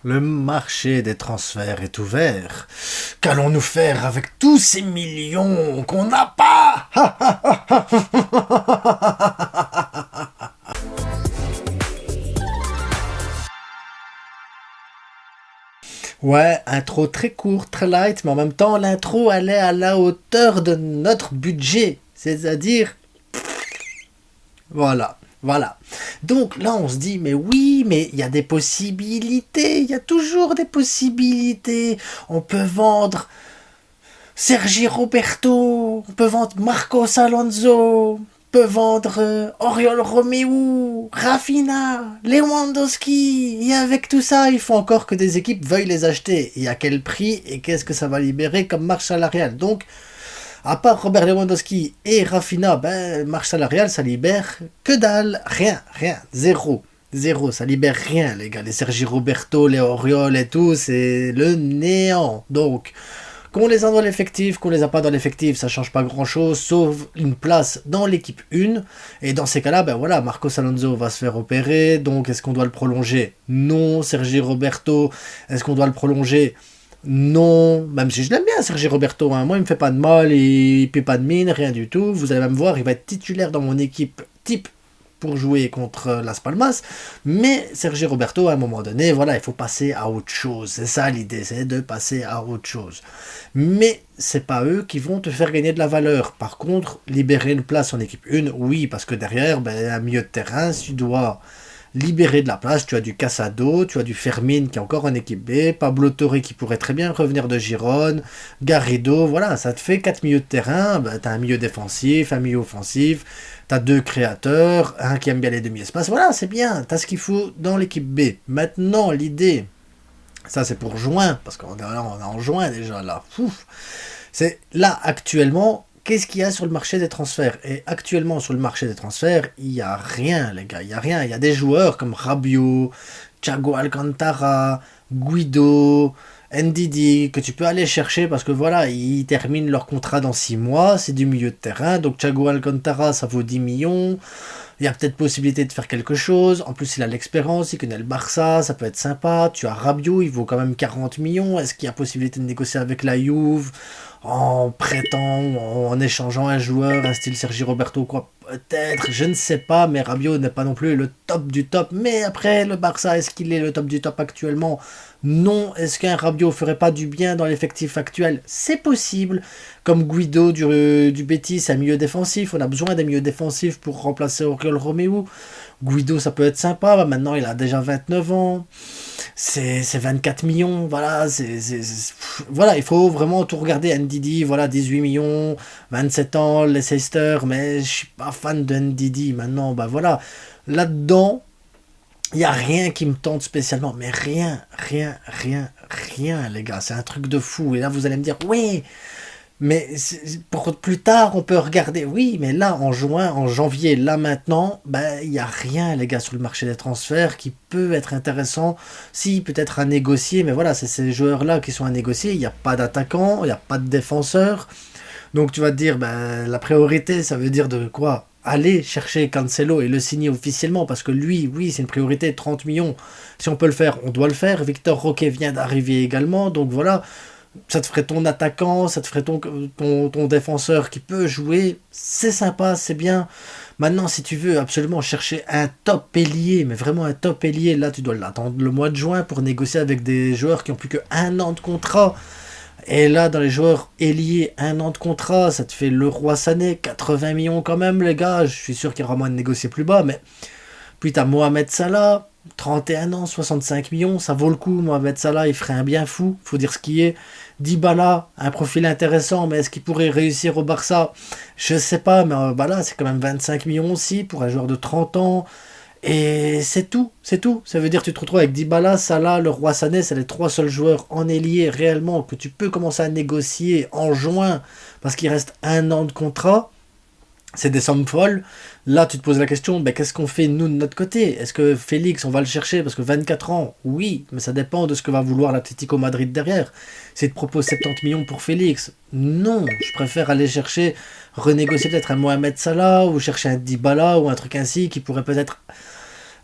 Le marché des transferts est ouvert. Qu'allons-nous faire avec tous ces millions qu'on n'a pas? Ouais, intro très court, très light, mais en même temps, l'intro allait à la hauteur de notre budget. C'est-à-dire, voilà. Donc là, on se dit, mais oui, mais il y a des possibilités, il y a toujours des possibilités. On peut vendre Sergi Roberto, on peut vendre Marcos Alonso, on peut vendre Oriol Romeu, Rafinha, Lewandowski. Et avec tout ça, il faut encore que des équipes veuillent les acheter. Et à quel prix et qu'est-ce que ça va libérer comme marge salariale. Donc, à part Robert Lewandowski et Rafinha, marge salariale, ça libère que dalle, rien, zéro, ça libère rien, les gars. Les Sergi Roberto, les Oriol et tout, c'est le néant. Donc, qu'on les a dans l'effectif, qu'on les a pas dans l'effectif, ça change pas grand chose, sauf une place dans l'équipe 1. Et dans ces cas-là, Marcos Alonso va se faire opérer, donc est-ce qu'on doit le prolonger? Non. Sergi Roberto, est-ce qu'on doit le prolonger? Non, même si je l'aime bien Sergi Roberto, hein. Moi il me fait pas de mal, il paie pas de mine, rien du tout. Vous allez même voir, il va être titulaire dans mon équipe type pour jouer contre Las Palmas. Mais Sergi Roberto, à un moment donné, voilà, il faut passer à autre chose. C'est ça l'idée, c'est de passer à autre chose. Mais c'est pas eux qui vont te faire gagner de la valeur. Par contre, libérer une place en équipe 1, oui, parce que derrière, un milieu de terrain, si tu dois libérer de la place, tu as du Casado, tu as du Fermin qui est encore en équipe B, Pablo Torre qui pourrait très bien revenir de Girone, Garrido, voilà, ça te fait 4 milieux de terrain, tu as un milieu défensif, un milieu offensif, tu as 2 créateurs, un qui aime bien les demi-espaces, voilà, c'est bien, tu as ce qu'il faut dans l'équipe B. Maintenant, l'idée, ça c'est pour juin, parce qu'on est en juin déjà là, c'est là actuellement. Qu'est-ce qu'il y a sur le marché des transferts? Et actuellement, sur le marché des transferts, il n'y a rien, les gars. Il n'y a rien. Il y a des joueurs comme Rabiot, Thiago Alcantara, Guido, Ndidi, que tu peux aller chercher parce que voilà, ils terminent leur contrat dans 6 mois. C'est du milieu de terrain. Donc Thiago Alcantara, ça vaut 10 millions. Il y a peut-être possibilité de faire quelque chose. En plus, il a l'expérience, il connaît le Barça, ça peut être sympa. Tu as Rabiot, il vaut quand même 40 millions. Est-ce qu'il y a possibilité de négocier avec la Juve en prêtant, en échangeant un joueur, un style Sergi Roberto, quoi? Peut-être, je ne sais pas, mais Rabiot n'est pas non plus le top du top. Mais après, le Barça, est-ce qu'il est le top du top actuellement? Non. Est-ce qu'un Rabiot ferait pas du bien dans l'effectif actuel? C'est possible. Comme Guido du Betis, un milieu défensif. On a besoin des milieux défensifs pour remplacer Oriol Romeu. Guido, ça peut être sympa. Maintenant, il a déjà 29 ans. C'est 24 millions. Voilà, voilà, il faut vraiment tout regarder. Ndidi, voilà, 18 millions, 27 ans, Leicester. Mais je suis pas fan de Ndidi. Maintenant, voilà. Là-dedans, il n'y a rien qui me tente spécialement. Mais rien, les gars. C'est un truc de fou. Et là, vous allez me dire, oui, mais pour plus tard, on peut regarder. Oui, mais là, en juin, en janvier, là maintenant, il n'y a rien, les gars, sur le marché des transferts qui peut être intéressant. Si, peut-être à négocier, mais voilà, c'est ces joueurs-là qui sont à négocier. Il n'y a pas d'attaquant, il n'y a pas de défenseur. Donc tu vas te dire, la priorité, ça veut dire de quoi? Aller chercher Cancelo et le signer officiellement, parce que lui, oui, c'est une priorité, 30 millions. Si on peut le faire, on doit le faire. Victor Roque vient d'arriver également, donc voilà. Ça te ferait ton attaquant, ça te ferait ton défenseur qui peut jouer. C'est sympa, c'est bien. Maintenant, si tu veux absolument chercher un top ailier, mais vraiment un top ailier, là, tu dois l'attendre le mois de juin pour négocier avec des joueurs qui ont plus que 1 an de contrat. Et là, dans les joueurs ailiers, 1 an de contrat, ça te fait Leroy Sané, 80 millions quand même, les gars. Je suis sûr qu'il y aura moyen de négocier plus bas, mais puis t'as Mohamed Salah, 31 ans, 65 millions, ça vaut le coup. Mohamed Salah, il ferait un bien fou, faut dire ce qui est. Dybala, un profil intéressant, mais est-ce qu'il pourrait réussir au Barça? Je sais pas, mais c'est quand même 25 millions aussi pour un joueur de 30 ans. Et c'est tout. Ça veut dire que tu te retrouves avec Dybala, Salah, Leroy Sané, c'est les 3 seuls joueurs en ailier réellement que tu peux commencer à négocier en juin parce qu'il reste 1 an de contrat. C'est des sommes folles. Là, tu te poses la question, qu'est-ce qu'on fait nous de notre côté? Est-ce que Félix, on va le chercher parce que 24 ans, oui, mais ça dépend de ce que va vouloir l'Atlético Madrid derrière. Si tu proposes 70 millions pour Félix, non, je préfère aller chercher, renégocier peut-être un Mohamed Salah ou chercher un Dybala ou un truc ainsi qui pourrait peut-être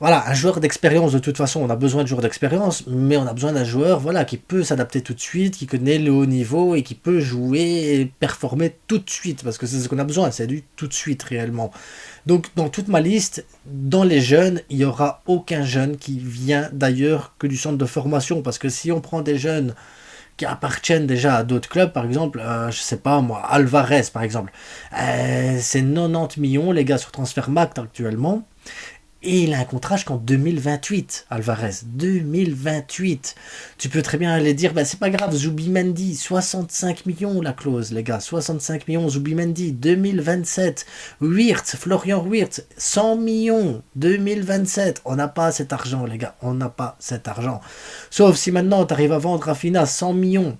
voilà, un joueur d'expérience, de toute façon, on a besoin de joueurs d'expérience, mais on a besoin d'un joueur, voilà, qui peut s'adapter tout de suite, qui connaît le haut niveau et qui peut jouer et performer tout de suite, parce que c'est ce qu'on a besoin, c'est du tout de suite réellement. Donc, dans toute ma liste, dans les jeunes, il n'y aura aucun jeune qui vient d'ailleurs que du centre de formation, parce que si on prend des jeunes qui appartiennent déjà à d'autres clubs, par exemple, je sais pas moi, Alvarez par exemple, c'est 90 millions les gars sur Transfermarkt actuellement. Et il a un contrat jusqu'en 2028, Alvarez. 2028. Tu peux très bien aller dire, bah, c'est pas grave, Zubimendi, 65 millions la clause, les gars. 65 millions, Zubimendi, 2027. Wirtz, Florian Wirtz, 100 millions, 2027. On n'a pas cet argent, les gars. On n'a pas cet argent. Sauf si maintenant, tu arrives à vendre Rafinha 100 millions.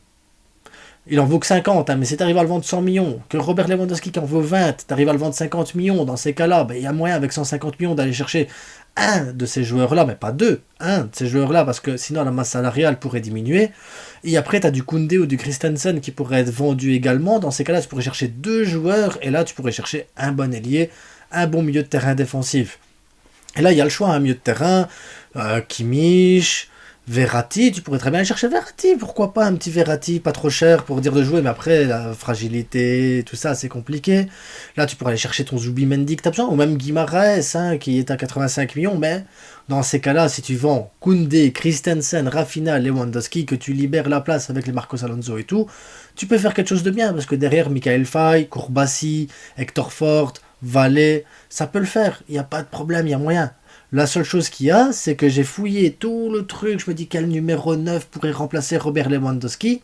Il en vaut que 50, hein, mais si tu arrives à le vendre 100 millions, que Robert Lewandowski qui en vaut 20, tu arrives à le vendre 50 millions, dans ces cas-là, il y a moyen avec 150 millions d'aller chercher un de ces joueurs-là, mais pas deux, un de ces joueurs-là, parce que sinon la masse salariale pourrait diminuer. Et après, tu as du Koundé ou du Christensen qui pourraient être vendus également. Dans ces cas-là, tu pourrais chercher deux joueurs, et là, tu pourrais chercher un bon ailier, un bon milieu de terrain défensif. Et là, il y a le choix, un milieu de terrain, Kimmich, Verratti, tu pourrais très bien aller chercher Verratti, pourquoi pas un petit Verratti, pas trop cher pour dire de jouer, mais après la fragilité, tout ça, c'est compliqué. Là, tu pourrais aller chercher ton Zubimendi que tu as besoin, ou même Guimaraes, hein, qui est à 85 millions, mais dans ces cas-là, si tu vends Koundé, Christensen, Rafinha, Lewandowski, que tu libères la place avec les Marcos Alonso et tout, tu peux faire quelque chose de bien, parce que derrière, Michael Faye, Kourbassi, Hector Fort, Valet, ça peut le faire, il n'y a pas de problème, il y a moyen. La seule chose qu'il y a, c'est que j'ai fouillé tout le truc. Je me dis quel numéro 9 pourrait remplacer Robert Lewandowski.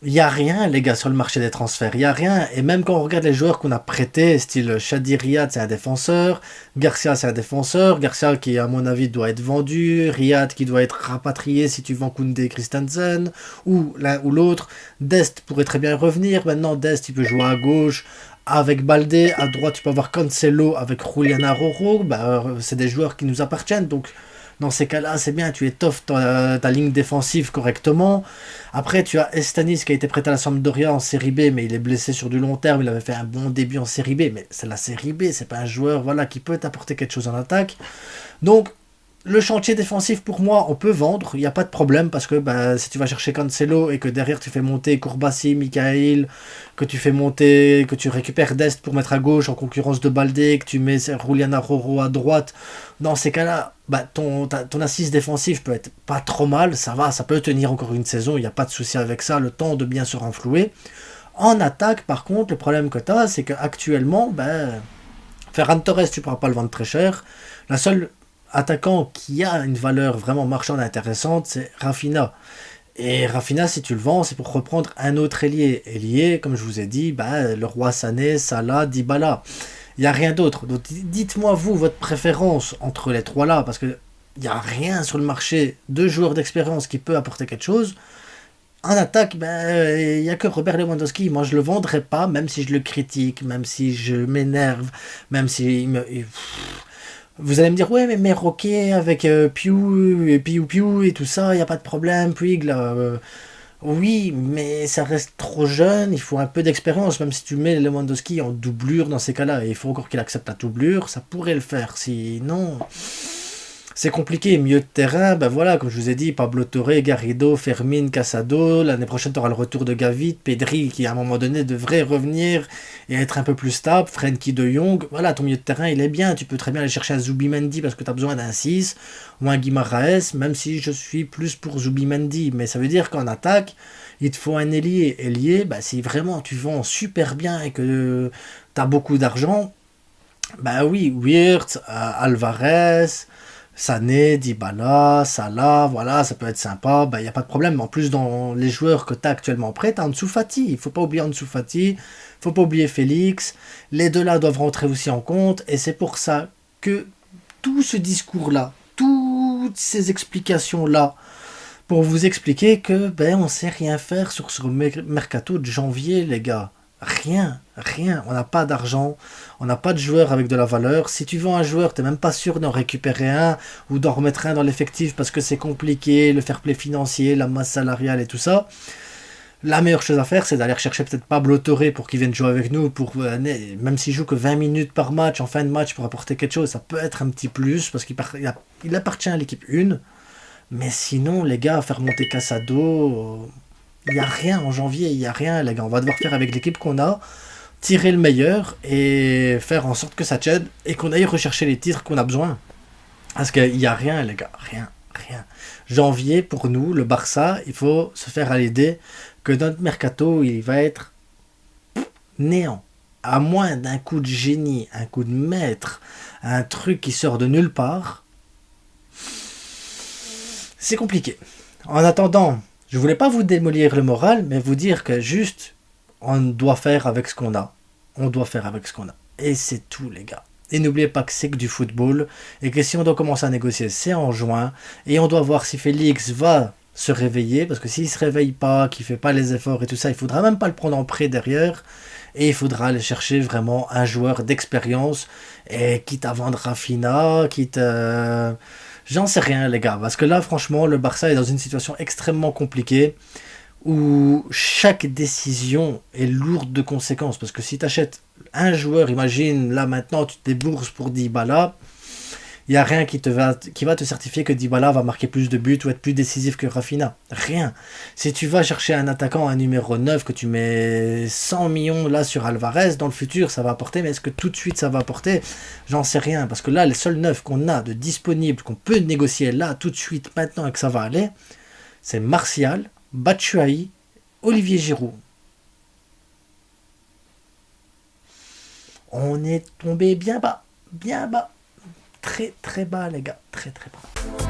Il n'y a rien, les gars, sur le marché des transferts. Il n'y a rien. Et même quand on regarde les joueurs qu'on a prêtés, style Shadi Riyad, c'est un défenseur. Garcia, c'est un défenseur. Garcia, qui, à mon avis, doit être vendu. Riyad, qui doit être rapatrié si tu vends Koundé et Christensen. Ou l'un ou l'autre. Dest pourrait très bien revenir. Maintenant, Dest, il peut jouer à gauche avec Baldé. À droite, tu peux avoir Cancelo avec Julian Araujo. C'est des joueurs qui nous appartiennent. Donc, dans ces cas-là, c'est bien, tu étoffes ta ligne défensive correctement. Après, tu as Estanis qui a été prêté à la Sampdoria en Série B, mais il est blessé sur du long terme. Il avait fait un bon début en Série B, mais c'est la Série B, c'est pas un joueur voilà, qui peut t'apporter quelque chose en attaque. Donc, le chantier défensif, pour moi, on peut vendre, il n'y a pas de problème, parce que si tu vas chercher Cancelo et que derrière tu fais monter Kourbassi, Michael, que tu fais monter, que tu récupères Dest pour mettre à gauche en concurrence de Baldé, que tu mets Julian Araujo à droite, dans ces cas-là, ton assise défensive peut être pas trop mal, ça va, ça peut tenir encore une saison, il n'y a pas de souci avec ça, le temps de bien se renflouer. En attaque, par contre, le problème que tu as, c'est qu'actuellement, Ferran Torres, tu ne pourras pas le vendre très cher. La seule attaquant qui a une valeur vraiment marchande intéressante, c'est Rafinha. Et Rafinha, si tu le vends, c'est pour reprendre un autre ailier. Ailier, comme je vous ai dit, le roi Sané, Salah, Dybala. Il n'y a rien d'autre. Donc dites-moi, vous, votre préférence entre les trois-là, parce qu'il n'y a rien sur le marché de joueurs d'expérience qui peut apporter quelque chose. En attaque, il n'y a que Robert Lewandowski. Moi, je ne le vendrai pas, même si je le critique, même si je m'énerve, même si... Vous allez me dire, ouais, mais Roquet avec Piu et tout ça, il n'y a pas de problème, Puig, là. Oui, mais ça reste trop jeune, il faut un peu d'expérience, même si tu mets Lewandowski en doublure dans ces cas-là, et il faut encore qu'il accepte la doublure, ça pourrait le faire, sinon... C'est compliqué, milieu de terrain, voilà, comme je vous ai dit, Pablo Torre, Garrido, Fermin, Casado, l'année prochaine tu auras le retour de Gavi, Pedri qui à un moment donné devrait revenir et être un peu plus stable, Frenkie de Jong, voilà, ton milieu de terrain il est bien, tu peux très bien aller chercher un Zubimendi parce que tu as besoin d'un 6, ou un Guimaraes, même si je suis plus pour Zubimendi, mais ça veut dire qu'en attaque, il te faut un ailier, si vraiment tu vends super bien et que tu as beaucoup d'argent, oui, Wirtz, Alvarez... Sané, Dybala, Salah, voilà, ça peut être sympa, il n'y a pas de problème. Mais en plus, dans les joueurs que tu as actuellement prêts, tu as Ansu Fati. Il ne faut pas oublier Ansu Fati, il ne faut pas oublier Félix. Les deux là doivent rentrer aussi en compte. Et c'est pour ça que tout ce discours-là, toutes ces explications-là, pour vous expliquer que on ne sait rien faire sur ce mercato de janvier, les gars. Rien, on n'a pas d'argent, on n'a pas de joueur avec de la valeur. Si tu vends un joueur, tu n'es même pas sûr d'en récupérer un ou d'en remettre un dans l'effectif parce que c'est compliqué, le fair play financier, la masse salariale et tout ça. La meilleure chose à faire, c'est d'aller chercher peut-être Pablo Torre pour qu'il vienne jouer avec nous, même s'il joue que 20 minutes par match, en fin de match, pour apporter quelque chose, ça peut être un petit plus, parce qu'il appartient à l'équipe 1. Mais sinon, les gars, faire monter Casado, il n'y a rien en janvier, il n'y a rien, les gars. On va devoir faire avec l'équipe qu'on a, tirer le meilleur et faire en sorte que ça tienne et qu'on aille rechercher les titres qu'on a besoin. Parce qu'il n'y a rien, les gars, rien, rien. Janvier, pour nous, le Barça, il faut se faire à l'idée que notre mercato, il va être néant. À moins d'un coup de génie, un coup de maître, un truc qui sort de nulle part, c'est compliqué. En attendant, je voulais pas vous démolir le moral, mais vous dire que juste, on doit faire avec ce qu'on a. On doit faire avec ce qu'on a. Et c'est tout, les gars. Et n'oubliez pas que c'est que du football, et que si on doit commencer à négocier, c'est en juin, et on doit voir si Félix va se réveiller, parce que s'il se réveille pas, qu'il fait pas les efforts et tout ça, il faudra même pas le prendre en prêt derrière, et il faudra aller chercher vraiment un joueur d'expérience, et quitte à vendre Rafinha, quitte j'en sais rien, les gars, parce que là, franchement, le Barça est dans une situation extrêmement compliquée, où chaque décision est lourde de conséquences. Parce que si tu achètes un joueur, imagine, là maintenant, tu te débourses pour Dybala, il n'y a rien qui va te certifier que Dybala va marquer plus de buts ou être plus décisif que Rafinha. Rien. Si tu vas chercher un attaquant, un numéro 9, que tu mets 100 millions là sur Alvarez, dans le futur, ça va apporter, mais est-ce que tout de suite ça va apporter? J'en sais rien. Parce que là, les seuls 9 qu'on a de disponibles, qu'on peut négocier là, tout de suite, maintenant, et que ça va aller, c'est Martial, Batshuayi, Olivier Giroud. On est tombé bien bas, très très bas les gars, très très bas.